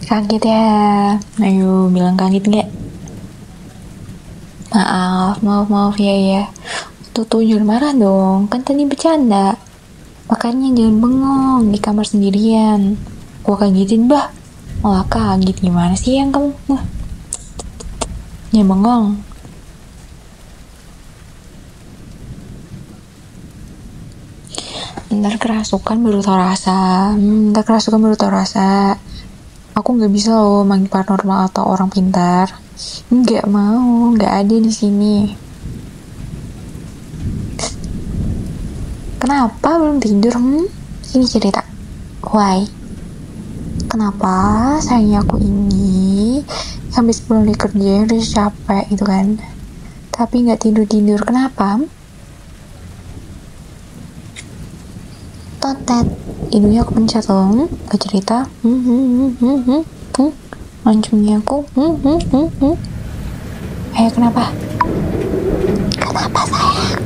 Kaget ya? Ayo bilang kaget nggak? Maaf ya. Tuh jangan marah dong, kan tadi bercanda. Makanya jangan bengong di kamar sendirian. Gua kagetin bah. Malah kaget, gimana sih yang kamu? Jangan bengong. Ntar kerasukan baru tau rasa. Aku nggak bisa loh manggil paranormal atau orang pintar. Nggak mau, nggak ada di sini. Kenapa belum tidur? Sini cerita. Why? Kenapa sayangnya aku ini sampai sebelum kerja udah capek gitu kan, tapi nggak tidur. Kenapa? Totet, hidungnya aku pencet loh. Gak cerita. Mancungnya aku. Ayo kenapa? Kenapa sayang?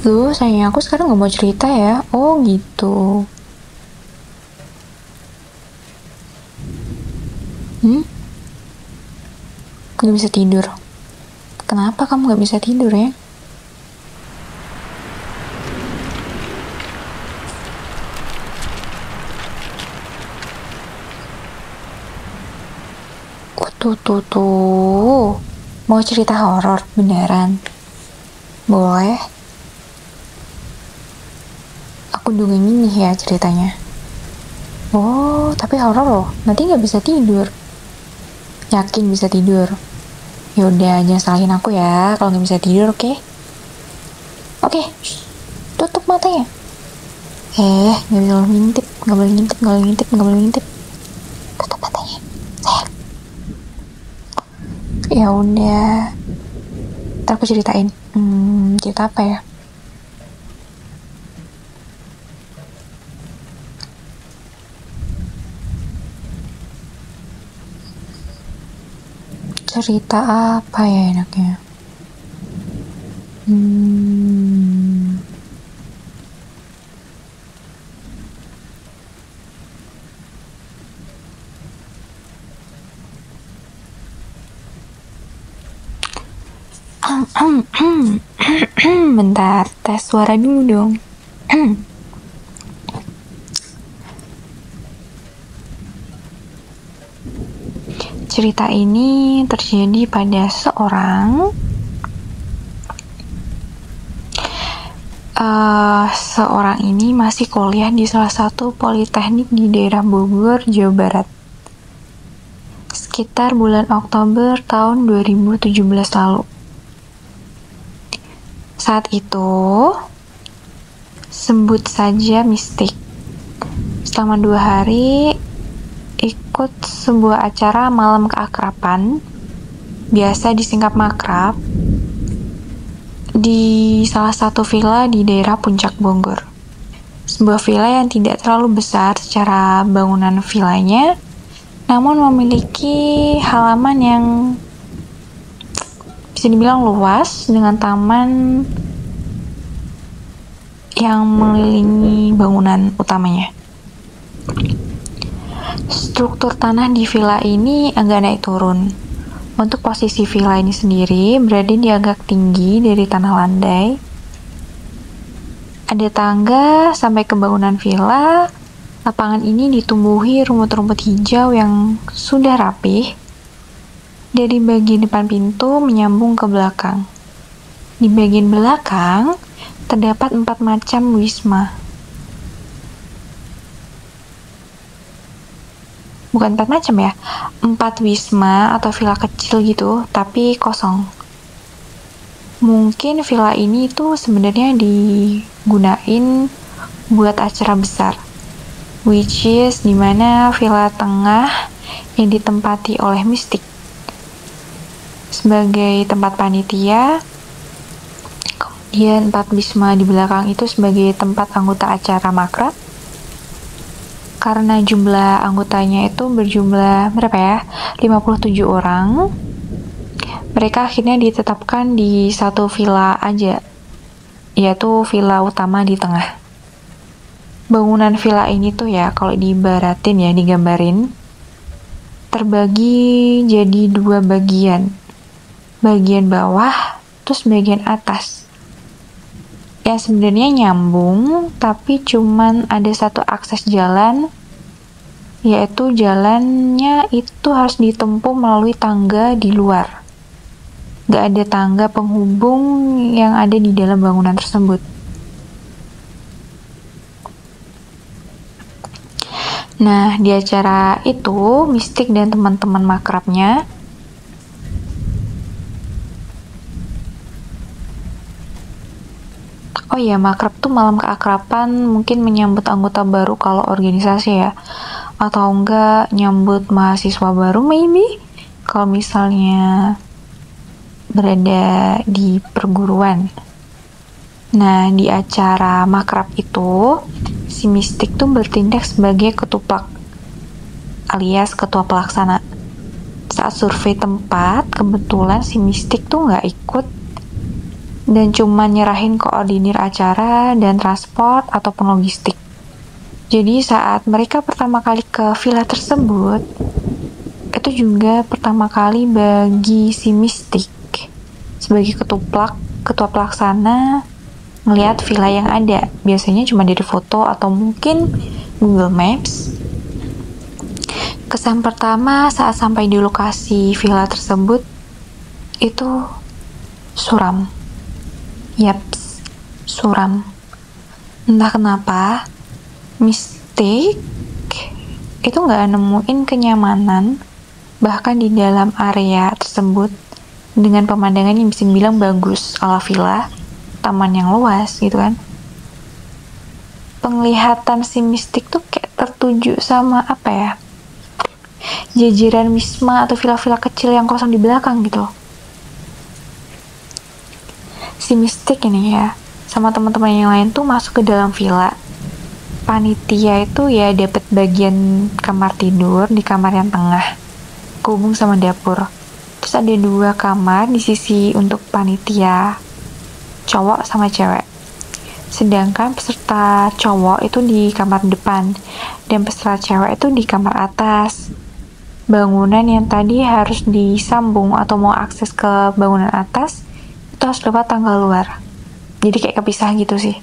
Loh sayang, aku sekarang gak mau cerita ya. Oh gitu. Gak bisa tidur. Kenapa kamu gak bisa tidur ya? Tuh. Mau cerita horor beneran? Boleh? Aku dongengin nih ya ceritanya. Oh, tapi horor loh. Nanti gak bisa tidur. Yakin bisa tidur? Yaudah, jangan salahin aku ya kalau gak bisa tidur, oke? Oke, tutup matanya. Gak boleh ngintip. Tutup matanya, sayang. Ya udah, ntar aku ceritain. Cerita apa ya? Cerita apa ya enaknya? Bentar, tes suara dulu dong. Cerita ini terjadi pada seorang ini masih kuliah di salah satu politeknik di daerah Bogor, Jawa Barat. Sekitar bulan Oktober tahun 2017 lalu. Saat itu, sebut saja mistik. Selama 2 hari, ikut sebuah acara malam keakraban, biasa disingkat makrab, di salah satu villa di daerah Puncak Bogor. Sebuah villa yang tidak terlalu besar secara bangunan villanya, namun memiliki halaman yang bisa dibilang luas dengan taman yang mengelilingi bangunan utamanya. Struktur tanah di villa ini agak naik turun. Untuk posisi villa ini sendiri berada di agak tinggi dari tanah landai. Ada tangga sampai ke bangunan villa. Lapangan ini ditumbuhi rumput-rumput hijau yang sudah rapih. Dari bagian depan pintu menyambung ke belakang. Di bagian belakang terdapat 4 macam wisma. Bukan 4 macam ya, 4 wisma atau villa kecil gitu, tapi kosong. Mungkin villa ini tuh sebenarnya digunain buat acara besar, which is dimana villa tengah yang ditempati oleh mistik sebagai tempat panitia, kemudian 4 wisma di belakang itu sebagai tempat anggota acara makrab. Karena jumlah anggotanya itu berjumlah berapa ya? 57 orang. Mereka akhirnya ditetapkan di satu villa aja, yaitu villa utama di tengah. Bangunan villa ini tuh ya, kalau diibaratin ya, digambarin, terbagi jadi dua bagian. Bagian bawah, terus bagian atas. Ya sebenarnya nyambung, tapi cuman ada satu akses jalan, yaitu jalannya itu harus ditempuh melalui tangga di luar. Gak ada tangga penghubung yang ada di dalam bangunan tersebut. Nah, di acara itu, Mistik dan teman-teman makrabnya oh ya, makrab tuh malam keakraban, mungkin menyambut anggota baru kalau organisasi ya. Atau enggak nyambut mahasiswa baru maybe, kalau misalnya berada di perguruan. Nah, di acara makrab itu, si Mistik tuh bertindak sebagai ketupak alias ketua pelaksana. Saat survei tempat, kebetulan si Mistik tuh nggak ikut dan cuma nyerahin koordinir acara dan transport ataupun logistik. Jadi saat mereka pertama kali ke villa tersebut, itu juga pertama kali bagi si Mistik sebagai ketua pelaksana ngelihat villa yang ada. Biasanya cuma dari foto atau mungkin Google Maps. Kesan pertama saat sampai di lokasi villa tersebut itu suram. Yaps, suram. Entah kenapa, Mistik itu nggak nemuin kenyamanan bahkan di dalam area tersebut dengan pemandangan yang bisa dibilang bagus ala villa, taman yang luas gitu kan. Penglihatan si Mistik tuh kayak tertuju sama apa ya, jajaran wisma atau villa-villa kecil yang kosong di belakang gitu. Si Mistik ini ya sama teman-teman yang lain tuh masuk ke dalam villa. Panitia itu ya dapat bagian kamar tidur di kamar yang tengah, kehubung sama dapur. Terus ada 2 kamar di sisi untuk panitia, cowok sama cewek. Sedangkan peserta cowok itu di kamar depan dan peserta cewek itu di kamar atas. Bangunan yang tadi harus disambung atau mau akses ke bangunan atas itu harus lewat tangga luar. Jadi kayak kepisah gitu sih.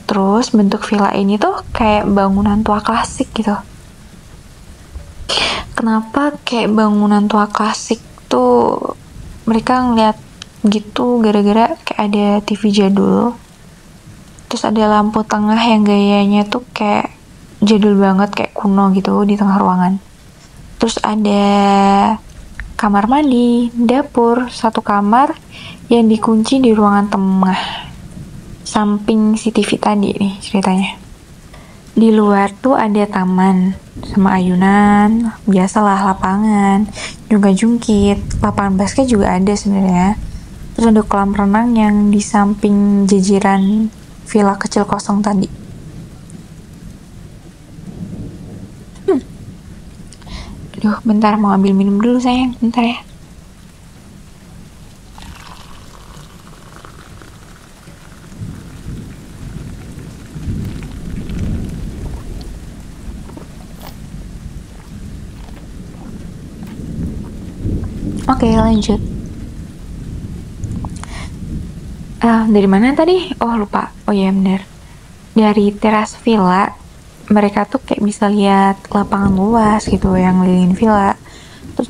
Terus bentuk villa ini tuh kayak bangunan tua klasik gitu. Kenapa kayak bangunan tua klasik tuh mereka ngeliat gitu gara-gara kayak ada TV jadul. Terus ada lampu tengah yang gayanya tuh kayak jadul banget, kayak kuno gitu di tengah ruangan. Terus ada kamar mandi, dapur, 1 kamar yang dikunci di ruangan tengah. Samping si TV tadi nih ceritanya. Di luar tuh ada taman sama ayunan, biasalah lapangan, juga jungkit, lapangan basket juga ada sebenarnya. Terus ada kolam renang yang di samping jajaran villa kecil kosong tadi. Aduh, bentar mau ambil minum dulu sayang, bentar ya. Oke, lanjut. Dari mana tadi? Oh, lupa. Oh iya, bener. Dari teras villa, mereka tuh kayak bisa lihat lapangan luas gitu yang ngelilingin villa. Terus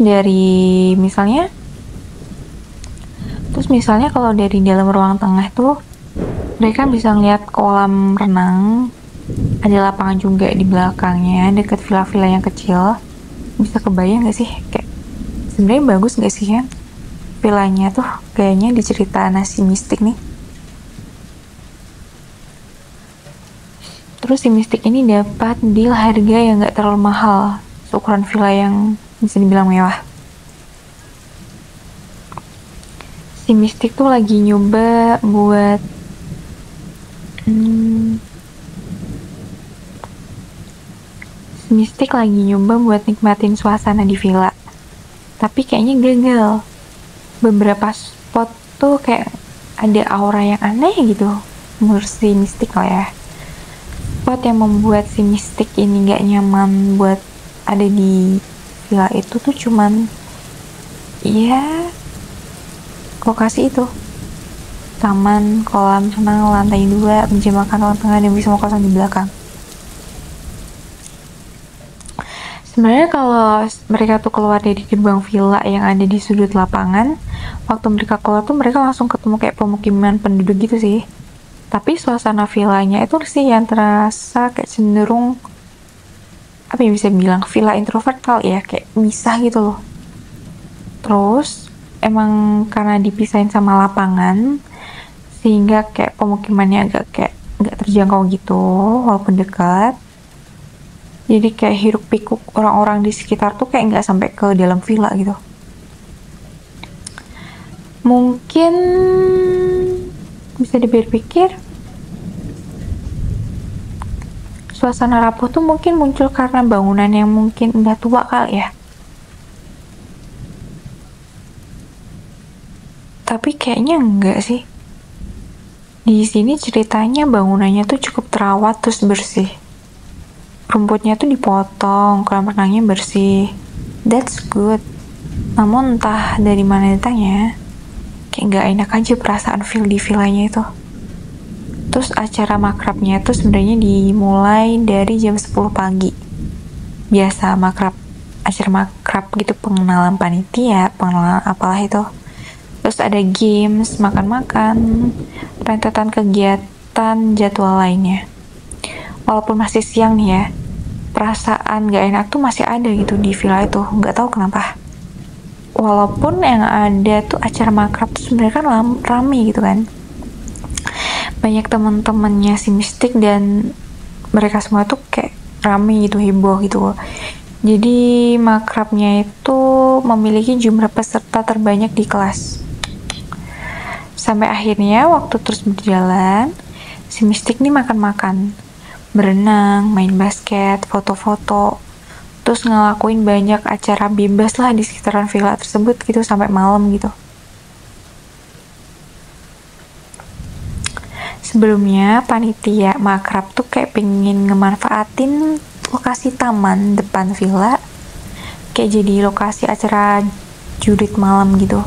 misalnya kalau dari dalam ruang tengah tuh, mereka bisa ngeliat kolam renang, ada lapangan juga di belakangnya, deket villa-villa yang kecil. Bisa kebayang gak sih? Kayak sebenarnya bagus gak sih ya villanya tuh kayaknya di cerita si Mistik nih. Terus si Mistik ini dapat deal harga yang gak terlalu mahal seukuran villa yang bisa dibilang mewah. Si Mistik tuh lagi nyoba buat si Mistik lagi nyoba buat nikmatin suasana di villa, tapi kayaknya gagal. beberapa spot tuh kayak ada aura yang aneh gitu menurut si mistik lah ya. Spot yang membuat si mistik ini gak nyaman buat ada di villa itu tuh cuman ya lokasi itu, taman, kolam renang, lantai 2, meja makan ruang tengah, dan semua kosong di belakang. Sebenarnya kalau mereka tuh keluar dari gerbang villa yang ada di sudut lapangan, waktu mereka keluar tuh mereka langsung ketemu kayak pemukiman penduduk gitu sih. Tapi suasana villanya itu sih yang terasa kayak cenderung, apa ya, bisa bilang villa introvert kali ya, kayak misah gitu loh. Terus emang karena dipisahin sama lapangan, sehingga kayak pemukimannya agak kayak nggak terjangkau gitu walaupun dekat. Jadi kayak hiruk pikuk orang-orang di sekitar tuh kayak nggak sampai ke dalam villa gitu. Mungkin bisa dipikir-pikir suasana rapuh tuh mungkin muncul karena bangunan yang mungkin udah tua kali ya. Tapi kayaknya enggak sih. Di sini ceritanya bangunannya tuh cukup terawat terus bersih. Rumputnya tuh dipotong, kolam renangnya bersih. That's good. Namun entah dari mana datangnya, kayak gak enak aja perasaan feel di villanya itu. Terus acara makrabnya tuh sebenarnya dimulai dari jam 10 pagi. Biasa makrab, acara makrab gitu, pengenalan panitia, pengenalan apalah itu. Terus ada games, makan-makan, rentetan kegiatan jadwal lainnya. Walaupun masih siang nih ya, perasaan gak enak tuh masih ada gitu di villa itu, gak tahu kenapa. Walaupun yang ada tuh acara makrab tuh sebenarnya kan rame gitu kan, banyak teman-temannya si mistik dan mereka semua tuh kayak rame gitu, heboh gitu. Jadi makrabnya itu memiliki jumlah peserta terbanyak di kelas. Sampai akhirnya waktu terus berjalan, si mistik nih makan-makan, berenang, main basket, foto-foto, terus ngelakuin banyak acara bebas lah di sekitaran villa tersebut gitu sampai malam gitu. Sebelumnya panitia makrab tuh kayak pengen ngemanfaatin lokasi taman depan villa kayak jadi lokasi acara jurit malam gitu.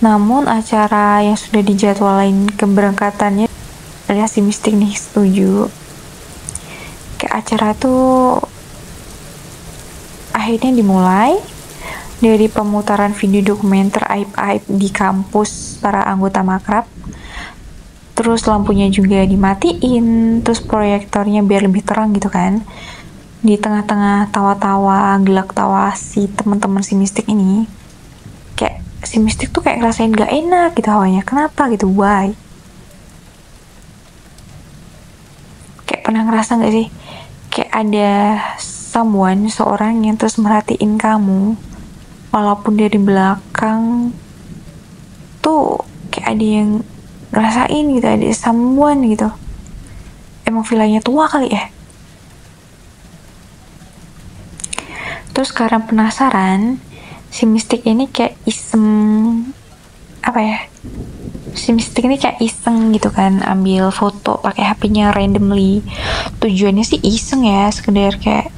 Namun acara yang sudah dijadwalin keberangkatannya alias si mistik nih setuju. Kayak acara tuh akhirnya dimulai dari pemutaran video dokumenter aib-aib di kampus para anggota makrab. Terus lampunya juga dimatiin, terus proyektornya biar lebih terang gitu kan. Di tengah-tengah tawa-tawa, gelak tawa si teman-teman si mistik ini, kayak si mistik tuh kayak ngerasain gak enak gitu hawanya. Kenapa gitu? Why? Kayak pernah ngerasa gak sih? Kayak ada seorang yang terus merhatiin kamu, walaupun dari belakang tuh kayak ada yang ngerasain gitu, ada someone gitu. Emang villanya tua kali ya. Terus karena penasaran, si mistik ini kayak iseng, apa ya, si mistik ini kayak iseng gitu kan, ambil foto pakai HP-nya randomly. Tujuannya sih iseng ya, sekedar kayak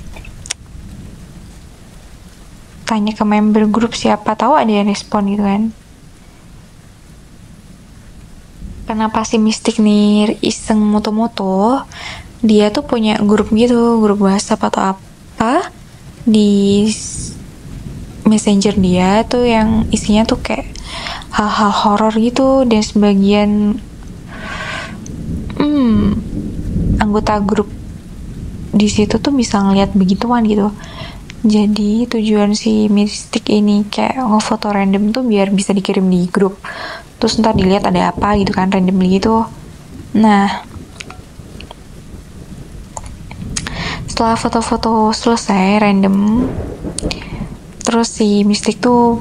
tanya ke member grup, siapa tahu ada yang respon gitu kan. Kenapa si mistik nih iseng moto-moto? Dia tuh punya grup gitu, grup WhatsApp atau apa di messenger dia tuh yang isinya tuh kayak hal-hal horor gitu, dan sebagian anggota grup di situ tuh bisa ngeliat begituan gitu. Jadi tujuan si mistik ini kayak ngefoto random tuh biar bisa dikirim di grup, terus ntar dilihat ada apa gitu kan, randomly gitu. Nah, setelah foto-foto selesai random, terus si mistik tuh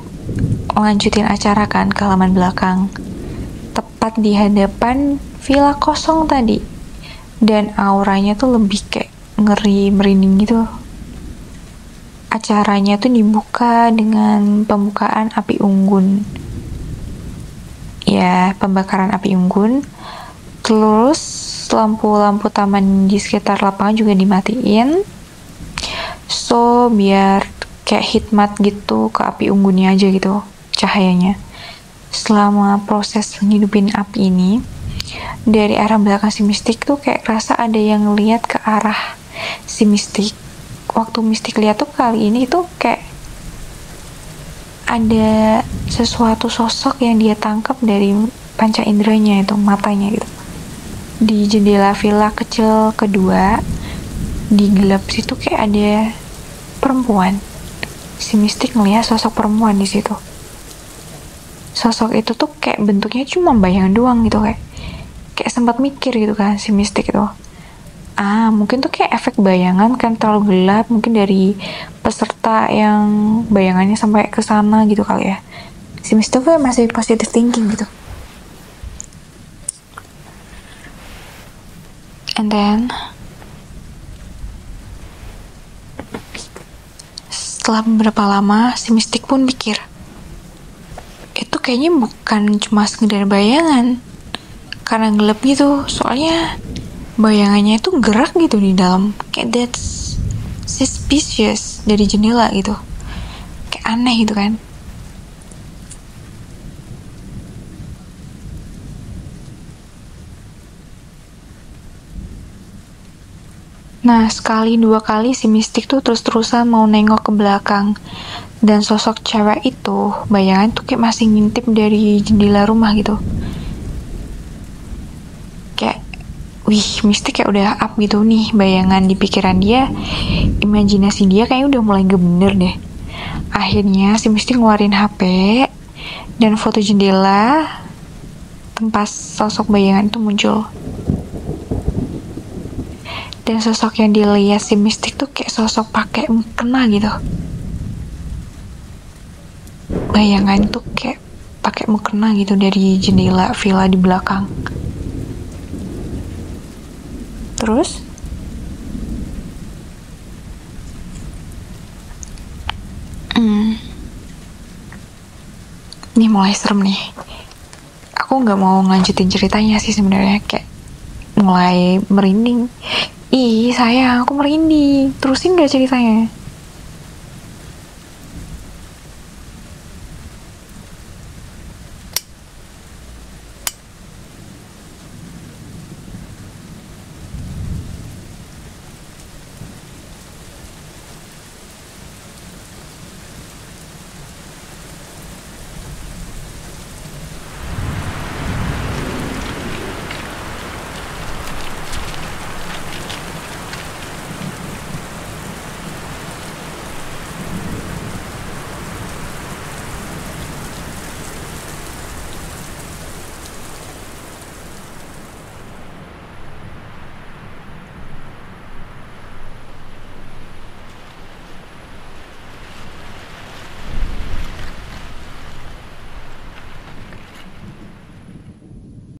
lanjutin acara kan ke halaman belakang, tepat di hadapan villa kosong tadi, dan auranya tuh lebih kayak ngeri, merinding gitu. acaranya tuh dibuka dengan pembukaan api unggun. Ya, pembakaran api unggun. Terus lampu-lampu taman di sekitar lapangan juga dimatiin. So, biar kayak hikmat gitu ke api unggunnya aja gitu cahayanya. Selama proses menghidupin api ini, dari arah belakang si mistik tuh kayak kerasa ada yang lihat ke arah si mistik. Waktu mistik lihat tuh kali ini tuh kayak ada sesuatu sosok yang dia tangkap dari panca inderanya itu, matanya gitu. Di jendela villa kecil kedua, di gelap situ kayak ada perempuan. Si mistik ngeliat sosok perempuan di situ. Sosok itu tuh kayak bentuknya cuma bayangan doang gitu, kayak sempat mikir gitu kan si mistik itu. Mungkin tuh kayak efek bayangan kan, terlalu gelap, mungkin dari peserta yang bayangannya sampai ke sana gitu kali ya. Si mistik tuh masih positive thinking gitu. And then setelah beberapa lama si mistik pun mikir, itu kayaknya bukan cuma sekedar bayangan, karena gelap gitu. Soalnya bayangannya itu gerak gitu di dalam, kayak that's suspicious dari jendela gitu, kayak aneh gitu kan. Nah, sekali dua kali si mistik tuh terus-terusan mau nengok ke belakang, dan sosok cewek itu, bayangan tuh kayak masih ngintip dari jendela rumah gitu. Kayak, wih, mistik kayak udah up gitu nih bayangan di pikiran dia, imajinasi dia kayaknya udah mulai gak bener deh. Akhirnya si mistik ngeluarin HP dan foto jendela tempat sosok bayangan itu muncul. Dan sosok yang dilihat si mistik tuh kayak sosok pakai mukena gitu. Bayangan tuh kayak pakai mukena gitu dari jendela villa di belakang. Terus nih mulai serem nih. Aku nggak mau ngelanjutin ceritanya sih sebenarnya, kayak mulai merinding. Ih sayang, aku merinding. Terusin gak ceritanya?